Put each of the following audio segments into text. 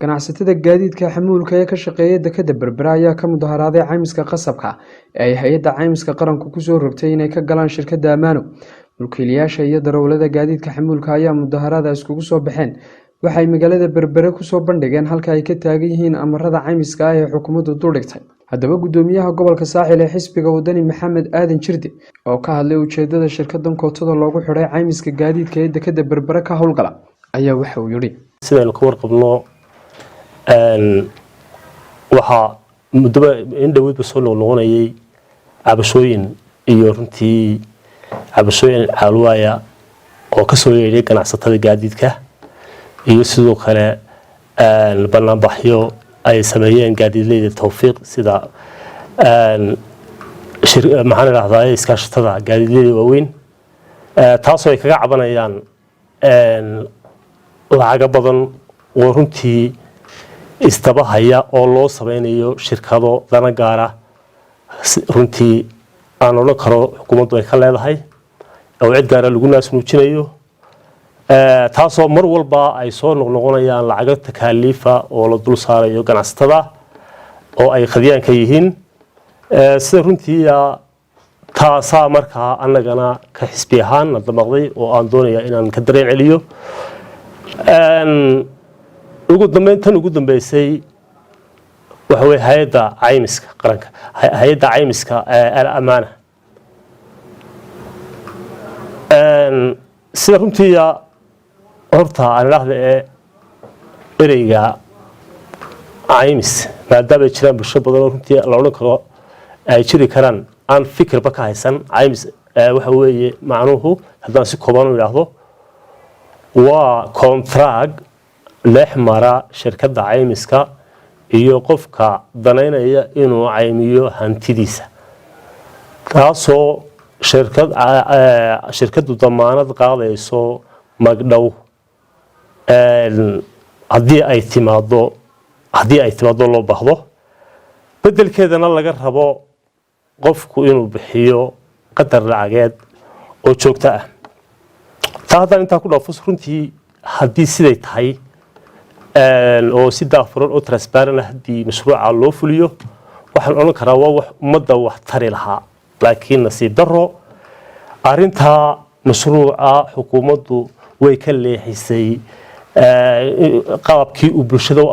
ganacsatada gaadiidka xamuulka ee ka shaqeeya dekedda Berbera ayaa ka mudaharaaday caymiska qasabka ee ay hay'adda caymiska qaranku ku soo rogtay inay ka galaan shirkadda Ammaano. Mulkiilayaasha iyo darawallada gaadiidka xamuulka ayaa mudaharada iskugu soo baxeen waxay magaalada Berbera ku soo bandhigeen halka ay ka taagan yihiin amarada caymiska ah ee xukuumaddu duldhigtay. Haddaba gudoomiyaha gobolka Saaxil ee xisbiga wadani Maxamed Aadan Jirde oo ka hadlay ujeedada shirkaddan kootada loogu xidhay caymiska gaadiidka ee dekedda Berbera ka howlgala ayaa waxa uu yiri sidaan ka warqabno waxa muddo in dhaweydba soo noqonayay cabashooyin iyo runtii cabashooyin xaalwaaya oo ka soo yeedhay ganacsatada gaadiidka iyo sidoo kale barnaamijyo ay sameeyeen gaadiidleyda Tawfiiq sida maxaan raahdaa iskaashatada gaadiidleyda waaweyn taasoo ay kaga cabanayaan lacag badan oo runtii istabahaya oo loo sameynayo shirkado dana gaara runtii aan oran karo xukuumaddu ay ka leedahay oo cid gaar ah lagu naasnuujinayo taasoo mar walba ay soo noqonayaan lacag takaaliifa oo la dul saarayo ganacsatada oo ay qadiyaan ka yihiin sida runtii taasa markaa annagana ka xisbi ahaan damaqday oo aan doonayaa inaan ka dareen celiyo ugu dambeysay waxa way hay'adda caymiska qaranka hay'adda caymiska Ammaano sida runtii horta aan raahday ereyga caymis maadaama ay jiraan bulsho badan oo runtii la oran karo ay jiri karaan aan fikirba ka haysan caymis waxa weeye macnuhu haddaan si kooban u yiraahdo waa contract leex mara shirkadda caymiska iyo qofka danaynaya inuu caymiyo hantidiisa taasoo shirkaddu damaanad qaadayso magdhow haddii ay timaado loo baahdo bedelkeedana laga rabo qofku inuu bixiyo qadar lacageed oo joogto ah taa haddaan intaa ku dhaafo runtii haddii siday tahay oo si daahfuran oo transparent ah haddii mashruuca loo fuliyo waxaan oran karaa waa wax ummadda wax tari lahaa laakiin nasiib darro arrintaa mashruuca xukuumaddu way ka leexisay qaabkii uu bulshada u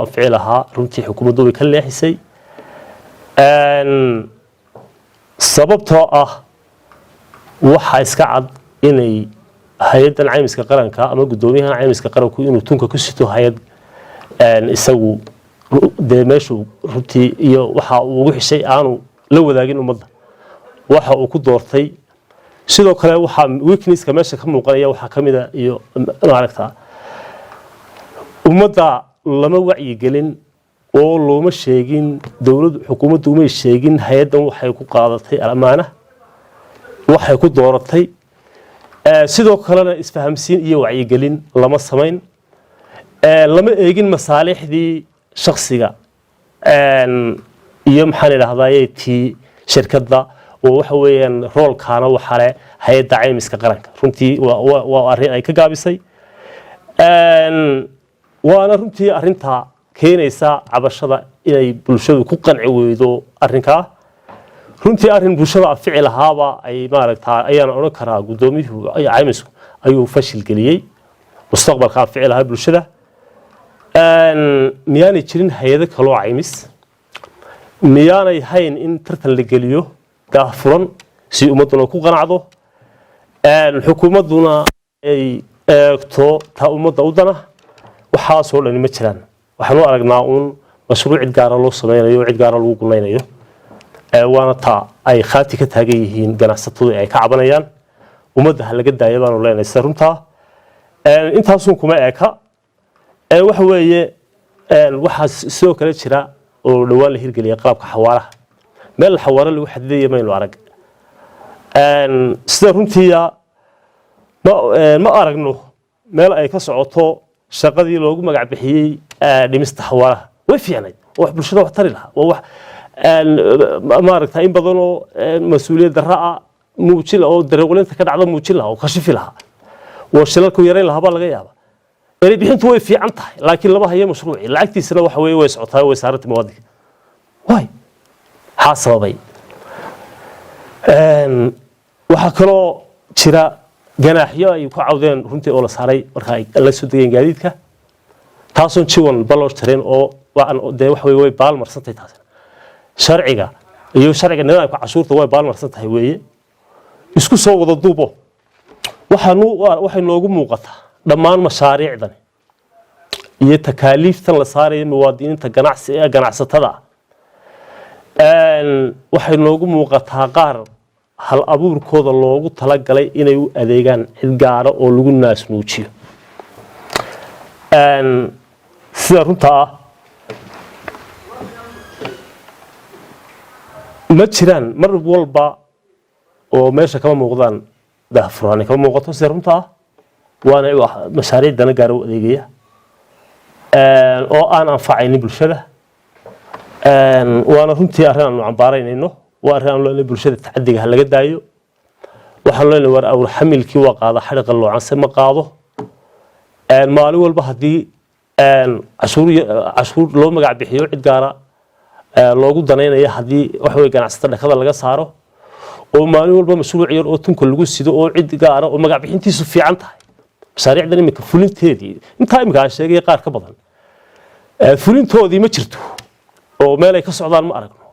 anfici lahaa runtii xukuumaddu way ka leexisay sababtoo ah waxa iska cad inay hay'addan caymiska qaranka ama gudoomiyaha caymiska qaranku inuu tunka ku sito hay'ad isagu meeshu runtii iyo waxa uu ugu xishay aanu la wadaagin ummadda waxa uu ku doortay sidoo kale waxa weaknesska meesha ka muuqanaya waxa kamid ah iyo maaragtaa ummadda lama wacyi gelin oo looma sheegin dawladdu xukuumaddu uma sheegin hay'addan waxay ku qaadatay Ammaano waxay ku dooratay sidoo kalena isfahamsiin iyo wacyi gelin lama sameyn lama eegin masaalixdii shakhsiga iyo maxaan idhaahdaa tii shirkadda oo waxa weeyaan roolkaana waxa leh hay'adda caymiska qaranka runtii waa arrin ay ka gaabisay waana runtii arrinta keenaysa cabashada inay bulshadu ku qanci weydo arrinkaa runtii arrin bulshada anfici lahaaba ay maaragtaa ayaan oran karaa gudoomiyuhu caymisku ayuu fashil geliyey mustaqbalka anfici lahaa bulshada miyaanay jirin hay'ado kale oo caymis miyaanay hayn in tartan la geliyo daahfuran si ummaduna ku qanacdo xukuumadduna ay eegto taa ummadda u dana waxaasoo dhan ma jiraan waxaan u aragnaa uun mashruuc cid gaara loo sameynayo cid gaara lagu gulaynayo waana taa ay khaati ka taagan yihiin ganacsatadu ay ka cabanayaan ummadda ha laga daayo baanu leenahay sida runtaa intaasun kuma eeka waxa weeye waxaa sidoo kale jira oo dhawaan la hirgeliyay qalabka xawaaraha meel xawaare lagu xadidayo maynu arag sida runtii ma aragno meel ay ka socoto shaqadii loogu magac bixiyay dhimista xawaaraha way fiicnayd wax bulshada wax tari lahaa wax maaragtaa in badan oo mas'uuliyad darro ah muujin oo dareeqolinta ka dhacda muujin lahaa oo kashifi lahaa وشلالكو يرين لها بالغ يابا يعني بحنت وي في عنتها لكن لما هي مشروعي لعقتي سنة وحوي ويسعتها ويسارت موادك واي حاصل بي waxaa kaloo jira ganaaxyo ay ku cawdeen runtii oo la saaray marka ay la soo degeen gaadiidka taasoo jiwan baloo tareen oo de wax way baal marsantay taas sharciga iyo sharciga nidaamka cashuurta way baal marsantahay weeye isku soo wada duubo waxay noogu muuqataa dhammaan mashaariicdan iyo takaaliiftan la saaray muwaadiniinta ganacsatada waxay noogu muuqataa qaar hal abuurkooda loogu talagalay inay u adeegaan cid gaar ah oo lagu naasnuujiyo sida runta ah ma jiraan mar walba oo meesha kama muuqdaan daahfuraan kama muuqato sida runta ah waana mashaariic dana gaar u adeegaya oo aan anfacaynin bulshada وانا runtii arrin aan cambaaraynayno waa arrin aan loo bulshada tacadiga laga daayo waxaan loo war awr xamilkii waa qaada xariiq loocanse ma qaado maalin walba hadii cashuur loo magac bixiyo cid gaara loogu danaynayo hadii wax way ganacsatada dhakada laga saaro oo maalin walba mashruuc yar oo tunka lagu sido oo cid gaara oo magac bixintiisu fiican tahay mashaariicdan imika fulinteedii inta imika aan sheegay qaar ka badan fulintoodii ma jirto oo meel ay ka socdaan ma aragno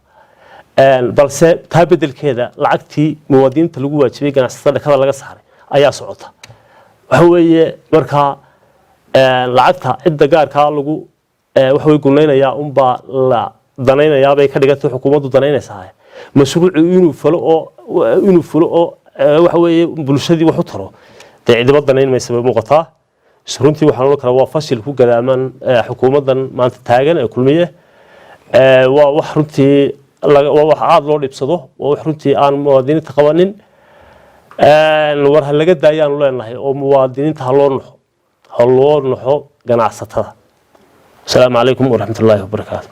balse taa bedelkeeda lacagtii muwaadiniinta lagu waajibay ganacsatada dhakada laga saaray ayaa socota waxa weeye marka lacagta cidda gaarka lagu wax way gunaynaya baa la danaynayaa bay ka dhigantay xukuumaddu danaynaysaa mashruucu inuu fulo oo waxa weeye bulshadii wax u taro cidba danaynaysa bay muuqataa runtii waxaan loo kala waa fashil ku gadaaman xukuumaddan maanta taagan ee kulmiye waa wax runtii wax aad loo dhibsado waa wax runtii aan muwaadiniinta qabanin war ha laga daayaan leenahay oo muwaadiniinta ha loo naxo ganacsatada. Assalaamu calaykum waraxmatullaahi wabarakaatuh.